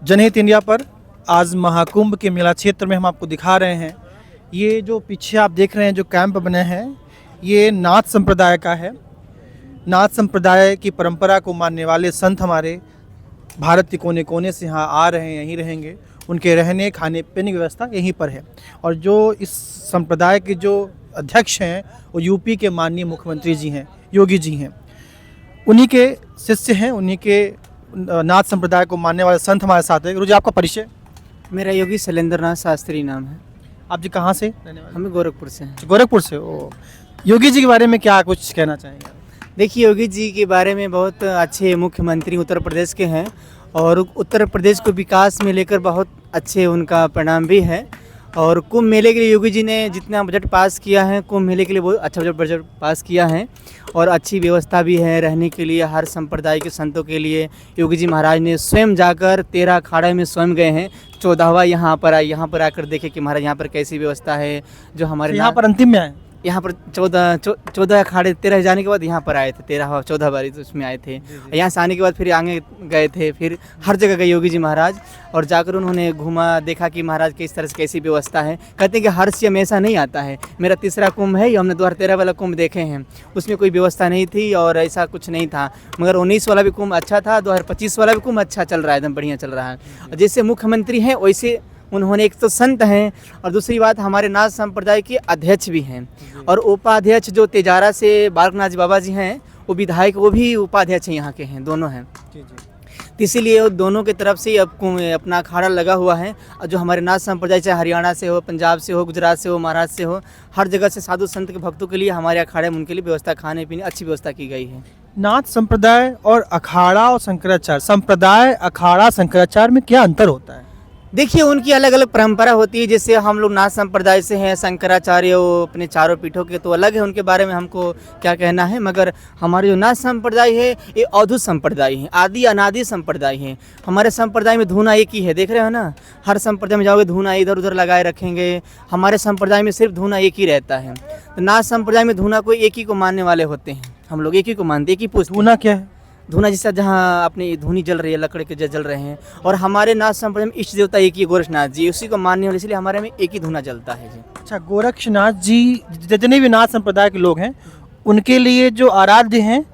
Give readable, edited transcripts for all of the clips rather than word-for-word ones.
जनहित इंडिया पर आज महाकुंभ के मेला क्षेत्र में हम आपको दिखा रहे हैं। ये जो पीछे आप देख रहे हैं जो कैंप बने हैं, ये नाथ संप्रदाय का है। नाथ संप्रदाय की परंपरा को मानने वाले संत हमारे भारत के कोने कोने से यहाँ आ रहे हैं, यहीं रहेंगे। उनके रहने खाने पीने की व्यवस्था यहीं पर है। और जो इस संप्रदाय के जो अध्यक्ष हैं वो यूपी के माननीय मुख्यमंत्री जी हैं, योगी जी हैं। उन्हीं के शिष्य हैं, उन्हीं के नाथ संप्रदाय को मानने वाले संत हमारे साथ हैं। गुरु जी, आपका परिचय? मेरा योगी शैलेंद्र नाथ शास्त्री नाम है। आप जी कहाँ से रहने वाले? हमें गोरखपुर से हैं। गोरखपुर से। ओ, योगी जी के बारे में क्या कुछ कहना चाहेंगे? देखिए, योगी जी के बारे में बहुत अच्छे मुख्यमंत्री उत्तर प्रदेश के हैं और उत्तर प्रदेश को विकास में लेकर बहुत अच्छे उनका परिणाम भी है। और कुंभ मेले के लिए योगी जी ने जितना बजट पास किया है, कुंभ मेले के लिए बहुत अच्छा बजट पास किया है और अच्छी व्यवस्था भी है रहने के लिए। हर संप्रदाय के संतों के लिए योगी जी महाराज ने स्वयं जाकर 13 अखाड़े में स्वयं गए हैं। 14वां यहाँ पर आकर देखे कि महाराज यहाँ पर कैसी व्यवस्था है। जो हमारे यहाँ पर अंतिम में आए? यहाँ पर 14 अखाड़े 13 जाने के बाद यहाँ पर आए थे। 14 बारी तो उसमें आए थे। यहाँ से आने के बाद फिर आगे गए थे, फिर हर जगह गए योगी जी महाराज और जाकर उन्होंने घूमा, देखा कि महाराज किस तरह से कैसी व्यवस्था है। कहते हैं कि हर सीएम ऐसा नहीं आता है। मेरा तीसरा कुंभ है, ये हमने 2013 वाला कुंभ देखे हैं, उसमें कोई व्यवस्था नहीं थी और ऐसा कुछ नहीं था। मगर 19 वाला भी कुंभ अच्छा था, 2025 वाला भी कुंभ अच्छा चल रहा है, एकदम बढ़िया चल रहा है। जैसे मुख्यमंत्री हैं वैसे उन्होंने, एक तो संत हैं और दूसरी बात हमारे नाथ संप्रदाय के अध्यक्ष भी हैं। और उपाध्यक्ष जो तेजारा से बालकनाथ जी बाबा जी हैं, वो विधायक, वो भी उपाध्यक्ष हैं, यहाँ के हैं, दोनों हैं। तो इसीलिए दोनों की तरफ से अब अपना अखाड़ा लगा हुआ है। और जो हमारे नाथ संप्रदाय चाहे हरियाणा से हो, पंजाब से हो, गुजरात से हो, महाराष्ट्र से हो, हर जगह से साधु संत के भक्तों के लिए हमारे अखाड़े में उनके लिए व्यवस्था, खाने पीने अच्छी व्यवस्था की गई है। नाथ संप्रदाय और अखाड़ा और शंकराचार्य, संप्रदाय अखाड़ा शंकराचार्य में क्या अंतर होता है? देखिए, उनकी अलग अलग परंपरा होती है। जैसे हम लोग नाथ संप्रदाय से हैं, शंकराचार्य वो अपने चारों पीठों के तो अलग है, उनके बारे में हमको क्या कहना है। मगर हमारे जो नाथ संप्रदाय है ये अवधूत संप्रदाय है, आदि अनादि संप्रदाय है। हमारे संप्रदाय में धूना एक ही है, देख रहे हो ना। हर संप्रदाय में जाओगे धूना इधर उधर लगाए रखेंगे। हमारे संप्रदाय में सिर्फ धूना एक ही रहता है। तो नाथ संप्रदाय में धूना कोई एक ही को मानने वाले होते हैं। हम लोग एक ही को मानते, एक ही पूछते। धूना क्या है? धूना जैसा जहाँ अपनी धूनी जल रही है, लकड़ी के जल रहे हैं। और हमारे नाथ संप्रदाय में इष्ट देवता एक ही गोरखनाथ जी, उसी को मानने वाले, इसलिए हमारे में एक ही धूना जलता है जी। अच्छा, गोरखनाथ जी, जितने भी नाथ संप्रदाय के लोग हैं उनके लिए जो आराध्य हैं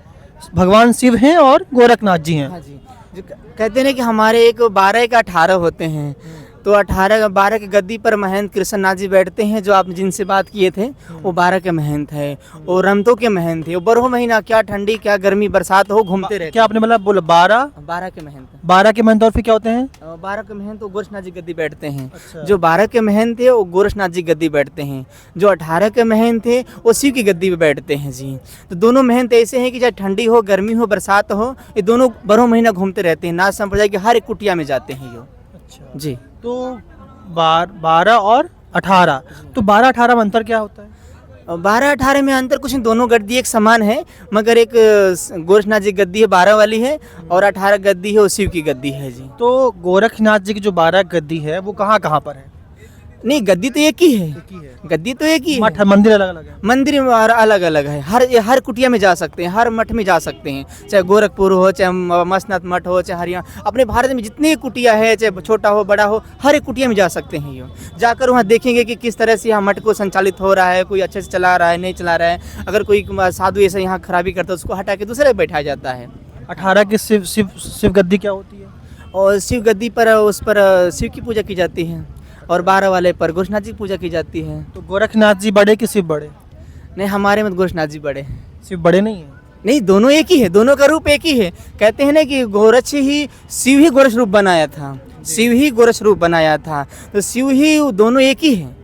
भगवान शिव हैं और गोरखनाथ जी हैं। हाँ जी, जो कहते हैं कि हमारे एक 12 का 18 होते हैं। तो 12 के गद्दी पर महंत कृष्णनाथ जी बैठते हैं, जो आपने जिनसे बात किए थे, वो 12 के महंत है। और रमतों के महंत थे। वो 12 महीना, क्या ठंडी क्या गर्मी बरसात हो, घूमते रहते। क्या आपने मतलब बोला? 12 के महंत। 12 के महंत। और फिर क्या होते हैं? 12 के महंत तो गोरखनाथ जी गद्दी बैठते हैं। अच्छा। जो 12 के महंत थे वो गोरखनाथ जी गद्दी बैठते हैं। जो 18 के महंत थे वो शिव की गद्दी पे बैठते हैं जी। तो दोनों महंत ऐसे हैं कि चाहे ठंडी हो, गर्मी हो, बरसात हो, ये दोनों 12 महीना घूमते रहते हैं। नाथ संप्रदाय के हर एक कुटिया में जाते हैं ये। अच्छा जी। तो 12 और 18, तो 12-18 में अंतर क्या होता है? 12-18 में अंतर कुछ नहीं, दोनों गद्दी एक समान है। मगर एक गोरखनाथ जी गद्दी है 12 वाली है और 18 गद्दी है वो शिव की गद्दी है जी। तो गोरखनाथ जी की जो 12 गद्दी है वो कहाँ कहाँ पर है? नहीं, गद्दी तो एक ही है। गद्दी तो एक ही है। मठ मंदिर अलग अलग है? मंदिर अलग अलग है। हर कुटिया में जा सकते हैं, हर मठ में जा सकते हैं। चाहे गोरखपुर हो, चाहे मसनाथ मठ हो, चाहे हरियाणा, अपने भारत में जितने कुटिया है, चाहे छोटा हो बड़ा हो, हर एक कुटिया में जा सकते हैं। ये जाकर वहाँ देखेंगे कि किस तरह से यहाँ मठ को संचालित हो रहा है, कोई अच्छे से चला रहा है, नहीं चला रहा है। अगर कोई साधु ऐसा यहाँ खराबी करता है उसको हटा के दूसरे बैठाया जाता है। 18 की शिव गद्दी क्या होती है? और शिव गद्दी पर उस पर शिव की पूजा की जाती है और 12 वाले पर गोरखनाथ जी की पूजा की जाती है। तो गोरखनाथ जी बड़े कि शिव बड़े? नहीं, हमारे में गोरखनाथ जी बड़े हैं। शिव बड़े नहीं है? नहीं, दोनों एक ही है, दोनों का रूप एक ही है। कहते हैं ना कि गोरक्ष ही, शिव ही गोरक्ष रूप बनाया था, शिव ही गोरक्ष रूप बनाया था। तो शिव ही, दोनों एक ही है।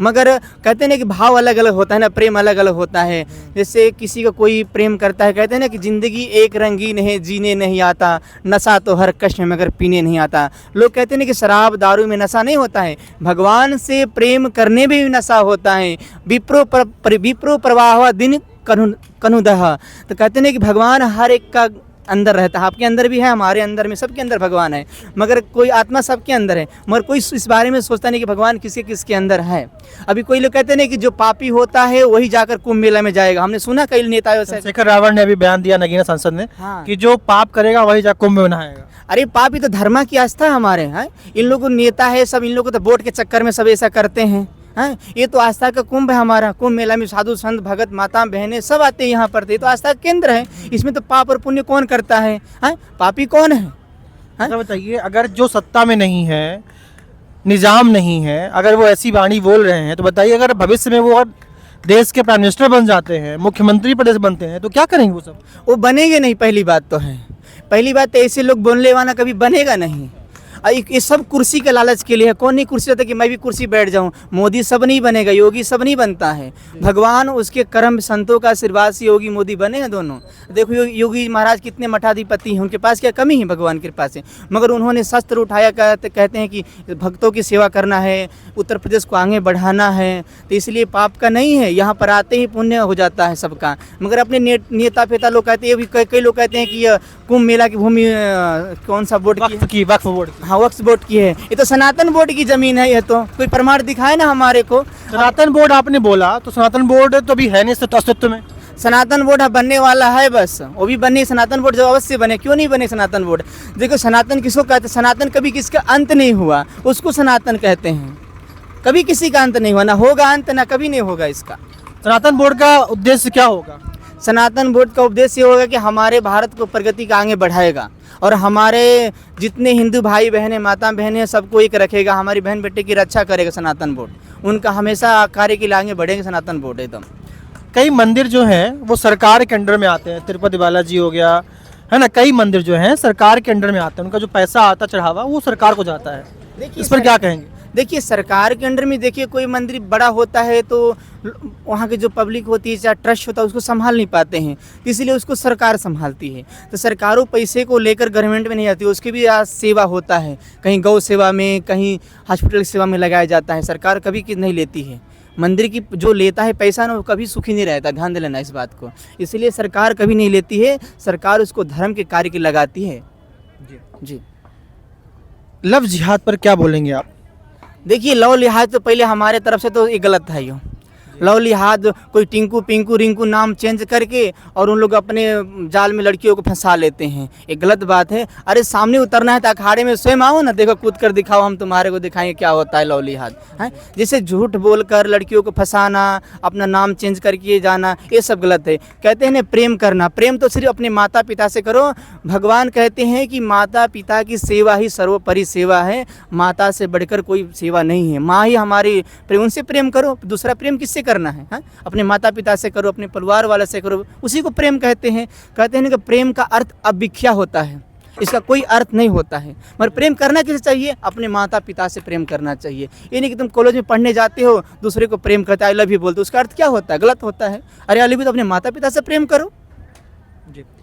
मगर कहते हैं ना कि भाव अलग अलग होता है ना, प्रेम अलग अलग होता है। जैसे किसी का कोई प्रेम करता है, कहते हैं ना कि जिंदगी एक रंगीन है, जीने नहीं आता, नशा तो हर कष्ट में मगर पीने नहीं आता। लोग कहते हैं ना कि शराब दारू में नशा नहीं होता है, भगवान से प्रेम करने में भी नशा होता है। विप्रो प्रवाह दिन कनुदह। तो कहते हैं कि भगवान हर एक का अंदर रहता है, आपके अंदर भी है, हमारे अंदर में, सबके अंदर भगवान है, मगर कोई आत्मा सबके अंदर है, मगर कोई इस बारे में सोचता नहीं कि भगवान किसके किसके अंदर है। अभी कोई लोग कहते नहीं कि जो पापी होता है वही जाकर कुंभ मेला में जाएगा, हमने सुना कई नेताओं से। चंद्रशेखर रावण ने अभी बयान दिया नगीना सांसद ने हाँ। कि जो पाप करेगा वही जा कुंभ में नहाएगा। अरे पापी तो धर्म की आस्था है हमारे, हैं इन लोगों को नेता है सब, इन लोगों को तो वोट के चक्कर में सब ऐसा करते हैं, हैं ये तो आस्था का कुंभ है हमारा। कुंभ मेला में साधु संत भगत माता बहनें सब आते हैं यहाँ पर, ये तो आस्था का केंद्र है, इसमें तो पाप और पुण्य कौन करता है, हैं पापी कौन है? अच्छा बताइए, अगर जो सत्ता में नहीं है, निजाम नहीं है, अगर वो ऐसी वाणी बोल रहे हैं, तो बताइए अगर भविष्य में वो देश के प्राइम मिनिस्टर बन जाते हैं, मुख्यमंत्री प्रदेश बनते हैं, तो क्या करेंगे वो सब? वो बनेंगे नहीं, पहली बात तो है, पहली बात तो ऐसे लोग बोलने वाला कभी बनेगा नहीं। ये सब कुर्सी के लालच के लिए है, कौन नहीं कुर्सी होता कि मैं भी कुर्सी बैठ जाऊं। मोदी सब नहीं बनेगा, योगी सब नहीं बनता है, भगवान उसके कर्म संतों का आशीर्वाद से योगी मोदी बने हैं दोनों। देखो योगी महाराज कितने मठाधिपति हैं, उनके पास क्या कमी है भगवान की कृपा से, मगर उन्होंने शस्त्र उठाया, कहते हैं कि भक्तों की सेवा करना है, उत्तर प्रदेश को आगे बढ़ाना है, तो इसलिए पाप का नहीं है, यहाँ पर आते ही पुण्य हो जाता है सबका। मगर अपने नेता पेता लोग कहते हैं, कई लोग कहते हैं कि कुंभ मेला की भूमि कौन सा बोर्ड की, वक्फ बोर्ड की। हाँ वक्फ बोर्ड की है, ये तो सनातन बोर्ड की जमीन है, ये तो कोई प्रमाण दिखाए ना हमारे को। सनातन बोर्ड आपने बोला, तो सनातन बोर्ड तो अभी है नहीं अस्तित्व में। सनातन बोर्ड बनने वाला है, बस वो भी बने, सनातन बोर्ड जो अवश्य बने, क्यों नहीं बने सनातन बोर्ड? देखो सनातन किसको कहते हैं? सनातन कभी किसका अंत नहीं हुआ, उसको सनातन कहते हैं, कभी किसी का अंत नहीं हुआ, ना होगा अंत, ना कभी नहीं होगा इसका। सनातन बोर्ड का उद्देश्य क्या होगा? सनातन बोर्ड का उद्देश्य ये होगा कि हमारे भारत को प्रगति का आगे बढ़ाएगा और हमारे जितने हिंदू भाई बहनें माता बहनें सबको एक रखेगा, हमारी बहन बेटे की रक्षा करेगा सनातन बोर्ड, उनका हमेशा कार्य के लिए आगे बढ़ेंगे सनातन बोर्ड एकदम। कई मंदिर जो हैं वो सरकार के अंडर में आते हैं, तिरुपति बालाजी हो गया, है ना, कई मंदिर जो हैं सरकार के अंडर में आते हैं, उनका जो पैसा आता चढ़ावा वो सरकार को जाता है, इस पर क्या कहेंगे? देखिए सरकार के अंडर में देखिए कोई मंदिर बड़ा होता है तो वहाँ की जो पब्लिक होती है, चाहे ट्रस्ट होता है, उसको संभाल नहीं पाते हैं, इसलिए उसको सरकार संभालती है। तो सरकारों पैसे को लेकर गवर्नमेंट में नहीं आती, उसकी भी सेवा होता है, कहीं गौ सेवा में, कहीं हॉस्पिटल सेवा में लगाया जाता है, सरकार कभी नहीं लेती है। मंदिर की जो लेता है पैसा ना, वो कभी सुखी नहीं रहता, ध्यान दे लेना इस बात को, इसलिए सरकार कभी नहीं लेती है, सरकार उसको धर्म के कार्य की लगाती है। जी लव जिहाद पर क्या बोलेंगे आप? देखिए लव लिहाज तो पहले हमारे तरफ से तो ये गलत है, यो लव लिहाज कोई टिंकू पिंकू रिंकू नाम चेंज करके और उन लोग अपने जाल में लड़कियों को फंसा लेते हैं, ये गलत बात है। अरे सामने उतरना है तो अखाड़े में स्वयं आओ ना, देखो कूद कर दिखाओ, हम तुम्हारे को दिखाएंगे क्या होता है लव लिहाज, है जैसे झूठ बोलकर लड़कियों को फंसाना, अपना नाम चेंज करके जाना, ये सब गलत है। कहते हैं ना प्रेम करना, प्रेम तो सिर्फ अपने माता पिता से करो, भगवान कहते हैं कि माता पिता की सेवा ही सर्वोपरि सेवा है, माता से बढ़कर कोई सेवा नहीं है, माँ ही हमारी प्रेम, उनसे प्रेम करो, दूसरा प्रेम किससे करना है? हाँ? अपने माता पिता से करो, अपने परिवार वाले से करो, उसी को प्रेम कहते हैं। कहते हैं कि प्रेम का अर्थ अभिख्या होता है, इसका कोई अर्थ नहीं होता है, मगर प्रेम करना किसे चाहिए? अपने माता पिता से प्रेम करना चाहिए। ये नहीं कि तुम कॉलेज में पढ़ने जाते हो दूसरे को प्रेम करते आई लव यू बोलते, उसका अर्थ क्या होता है? गलत होता है। अरे आई लव यू तो अपने माता पिता से प्रेम करो।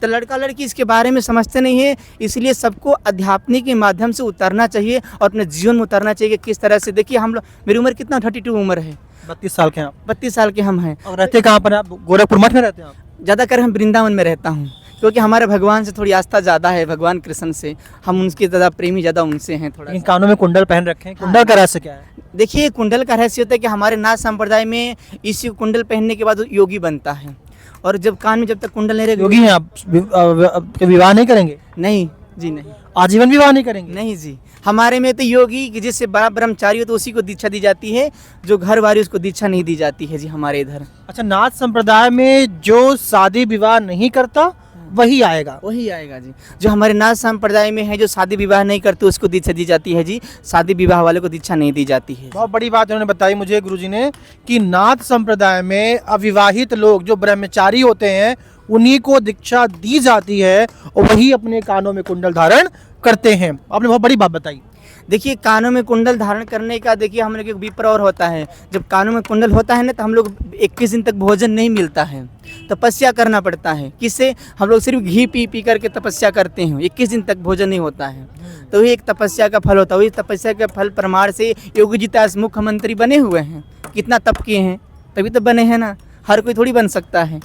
तो लड़का लड़की इसके बारे में समझते नहीं है, इसलिए सबको अध्यात्म के माध्यम से उतरना चाहिए और अपने जीवन में उतरना चाहिए कि किस तरह से। देखिए हम लोग, मेरी उम्र कितना 32 उम्र है, 32 साल के हैं आप? 32 साल के हम हैं। और रहते कहाँ पर आप? गोरखपुर मठ में रहते हैं आप? ज़्यादातर हम वृंदावन में रहता हूँ, क्योंकि हमारे भगवान से थोड़ी आस्था ज़्यादा है, भगवान कृष्ण से हम उनके ज़्यादा प्रेमी ज़्यादा उनसे हैं थोड़ा। इन कानों में कुंडल पहन रखे हैं, कुंडल का रहस्य क्या है? देखिए कुंडल का रहस्य होता है कि हमारे नाथ संप्रदाय में इस कुंडल पहनने के बाद योगी बनता है, और जब कान में जब तक कुंडल नहीं रहेगा। योगी हैं आप? विवाह नहीं करेंगे? नहीं जी नहीं। आजीवन विवाह नहीं करेंगे? नहीं जी, हमारे में तो योगी कि जिससे बड़ा ब्रह्मचारी हो तो उसी को दीक्षा दी जाती है, जो घर वाली उसको दीक्षा नहीं दी जाती है जी हमारे इधर। अच्छा, नाथ संप्रदाय में जो शादी विवाह नहीं करता वही आएगा? वही आएगा जी, जो हमारे नाथ संप्रदाय में है, जो शादी विवाह नहीं करते उसको दीक्षा दी जाती है जी, शादी विवाह वाले को दीक्षा नहीं दी जाती है। बहुत बड़ी बात उन्होंने बताई मुझे गुरुजी ने कि नाथ संप्रदाय में अविवाहित लोग जो ब्रह्मचारी होते हैं उन्हीं को दीक्षा दी जाती है और वही अपने कानों में कुंडल धारण करते हैं। आपने बहुत बड़ी बात बताई। देखिए कानों में कुंडल धारण करने का देखिए हम लोग एक विप्र और होता है, जब कानों में कुंडल होता है ना तो हम लोग 21 दिन तक भोजन नहीं मिलता है, तपस्या करना पड़ता है। किससे? हम लोग सिर्फ घी पी पी करके तपस्या करते हैं, 21 दिन तक भोजन नहीं होता है, तो वही एक तपस्या का फल होता है। वही तपस्या के फल प्रमाण से योगी जी आज मुख्यमंत्री बने हुए हैं, कितना तप किए हैं तभी तो बने हैं ना, हर कोई थोड़ी बन सकता है।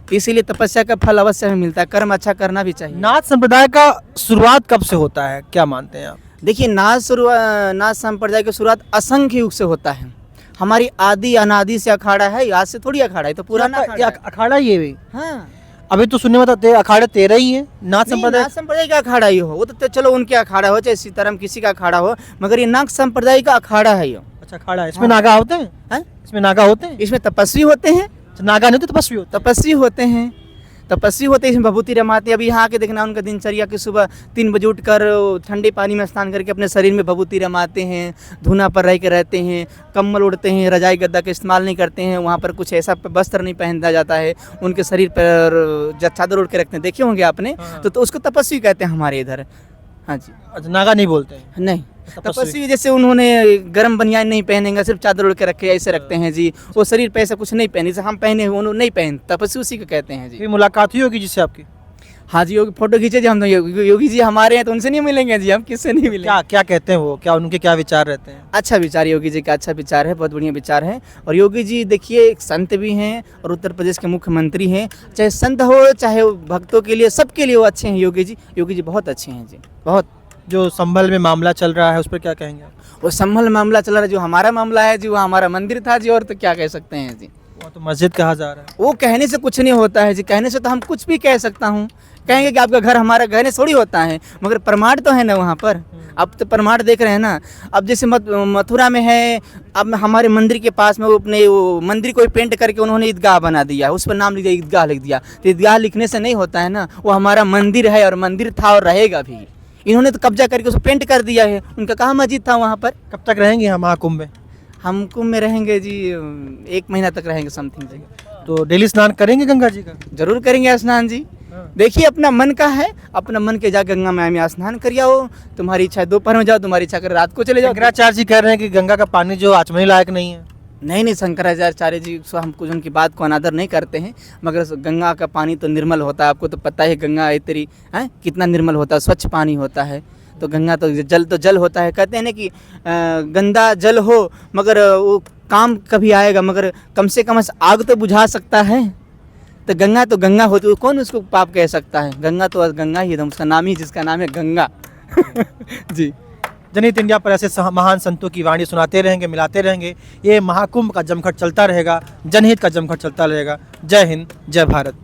इसीलिए तपस्या का फल अवश्य हमें मिलता है, कर्म अच्छा करना भी चाहिए। नाथ संप्रदाय का शुरुआत कब से होता है, क्या मानते हैं आप? देखिए नाथ संप्रदाय की शुरुआत असंख्य युग से होता है। हमारी आदि अनादि से अखाड़ा है, आज से थोड़ी अखाड़ा है, तो पुराना ये अखाड़ा है। अखाड़ा ये भी? हाँ अभी तो सुनने में था अखाड़े 13 ही है नाथ संप्रदाय। नाथ संप्रदाय का अखाड़ा ही हो, वो तो चलो उनके अखाड़ा हो, चाहे सीताराम किसी का अखाड़ा हो, मगर ये नाथ संप्रदाय का अखाड़ा है ये। अच्छा, अखाड़ा है। इसमें नागा होते हैं? हाँ? इसमें नागा होते हैं? इसमें तपस्वी होते हैं, अच्छा, नागा नहीं होते, तपस्वी होते तपस्वी होते हैं, तपस्वी होते हैं, इसमें भभूति रमाते हैं। अभी यहाँ के देखना उनका दिनचर्या कि सुबह 3 बजे उठकर ठंडे पानी में स्नान करके अपने शरीर में भभूति रमाते हैं, धुना पर रह के रहते हैं, कम्बल उड़ते हैं, रजाई गद्दा का इस्तेमाल नहीं करते हैं, वहाँ पर कुछ ऐसा वस्त्र नहीं पहना जाता है, उनके शरीर पर चादर उड़ के रखते हैं, देखे होंगे आपने। हाँ। तो उसको तपस्वी कहते हैं हमारे इधर। हाँ जी, अच्छा, नागा नहीं बोलते हैं? नहीं तपस्वी। तपस्वी जैसे उन्होंने गर्म बनियान नहीं पहनेंगे, सिर्फ चादर उड़ के रखे ऐसे रखते हैं जी, वो शरीर पे ऐसा कुछ नहीं पहने, जैसे हम पहने हुए उन्होंने नहीं पहन, तपस्वी उसी को कहते हैं जी। फिर मुलाकात हुई होगी जिससे आपकी? हाँ जी, योगी फोटो खींचे जी, हम तो योगी जी हमारे हैं तो उनसे नहीं मिलेंगे जी, हम किससे नहीं मिलेंगे। क्या क्या कहते हैं वो, क्या उनके क्या विचार रहते हैं? अच्छा विचार योगी जी का, अच्छा विचार है, बहुत बढ़िया विचार है। और योगी जी देखिए एक संत भी हैं और उत्तर प्रदेश के मुख्यमंत्री हैं, चाहे संत हो चाहे भक्तों के लिए, सबके लिए वो अच्छे हैं योगी जी। योगी जी बहुत अच्छे हैं जी, बहुत। जो संभल में मामला चल रहा है उस पर क्या कहेंगे आप? वो संभल मामला चल रहा है, जो हमारा मामला है जी, वो हमारा मंदिर था जी, और तो क्या कह सकते हैं जी। वो तो मस्जिद कहा जा रहा है। वो कहने से कुछ नहीं होता है जी, कहने से तो हम कुछ भी कह सकता हूँ, कहेंगे कि आपका घर हमारा कहने से थोड़ी होता है, मगर प्रमाण तो है ना वहाँ पर। अब तो प्रमाण देख रहे हैं ना। अब जैसे मथुरा में है, अब हमारे मंदिर के पास में वो अपने वो मंदिर को पेंट करके उन्होंने ईदगाह बना दिया, उस पर नाम लिख दिया, ईदगाह लिख दिया। तो ईदगाह लिखने से नहीं होता है ना, वो हमारा मंदिर है और मंदिर था और रहेगा भी। इन्होंने तो कब्जा करके उसको पेंट कर दिया है, उनका कहाँ मस्जिद था वहाँ पर। कब तक रहेंगे हम महाकुंभ में? हम कुंभ में रहेंगे जी 1 महीना तक रहेंगे समथिंग जी। तो डेली स्नान करेंगे गंगा जी का? जरूर करेंगे स्नान जी। देखिए अपना मन का है, अपना मन के जा गंगा मैया में स्नान कर आओ, तुम्हारी इच्छा है दोपहर में जाओ, तुम्हारी इच्छा कर रात को चले जाओ। शंकराचार्य जी कह रहे हैं कि गंगा का पानी जो आचमनी लायक नहीं है। नहीं शंकराचार्य जी सो हम कुछ उनकी बात को अनादर नहीं करते हैं, मगर गंगा का पानी तो निर्मल होता है, आपको तो पता है गंगा इतनी है कितना निर्मल होता है, स्वच्छ पानी होता है। तो गंगा तो जल होता है, कहते हैं ना कि गंदा जल हो मगर वो काम कभी आएगा, मगर कम से कम आग तो बुझा सकता है। तो गंगा होती है, कौन उसको पाप कह सकता है? गंगा तो गंगा ही है, उसका नाम ही जिसका नाम है गंगा। जी, जनहित इंडिया पर ऐसे महान संतों की वाणी सुनाते रहेंगे, मिलाते रहेंगे। ये महाकुंभ का जमघट चलता रहेगा, जनहित का जमघट चलता रहेगा। जय हिंद, जय भारत।